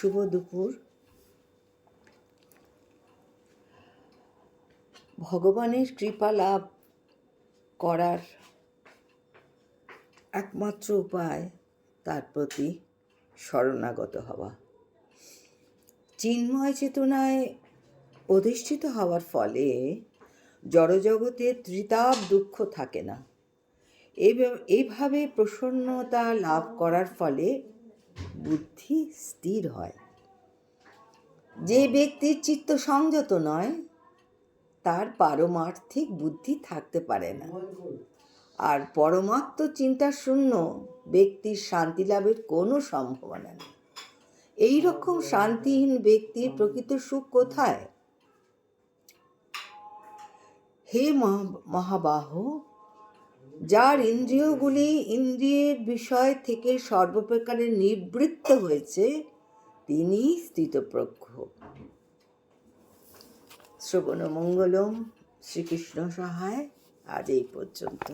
শুভ দুপুর। ভগবানের কৃপা লাভ করার একমাত্র উপায় তার প্রতি শরণাগত হওয়া। চিন্ময় চেতনায় অধিষ্ঠিত হওয়ার ফলে জড়জগতে ত্রিতাপ দুঃখ থাকে না। এইভাবে প্রসন্নতা লাভ করার ফলে বুদ্ধি স্থির হয়। যে ব্যক্তির চিত্ত সংযত নয় তার পারমার্থিক বুদ্ধি থাকতে পারে না, আর পরমাত্ম চিন্তা শূন্য ব্যক্তির শান্তি লাভের কোনো সম্ভাবনা নেই। এই রকম শান্তিহীন ব্যক্তির প্রকৃত সুখ কোথায়? হে মহাবাহ, যার ইন্দ্রিয়গুলি ইন্দ্রিয়ের বিষয় থেকে সর্বপ্রকারে নিবৃত্ত হয়েছে তিনি স্থিতপ্রজ্ঞ। শ্রবণ মঙ্গলম। শ্রীকৃষ্ণ সহায়। আজ এই পর্যন্ত।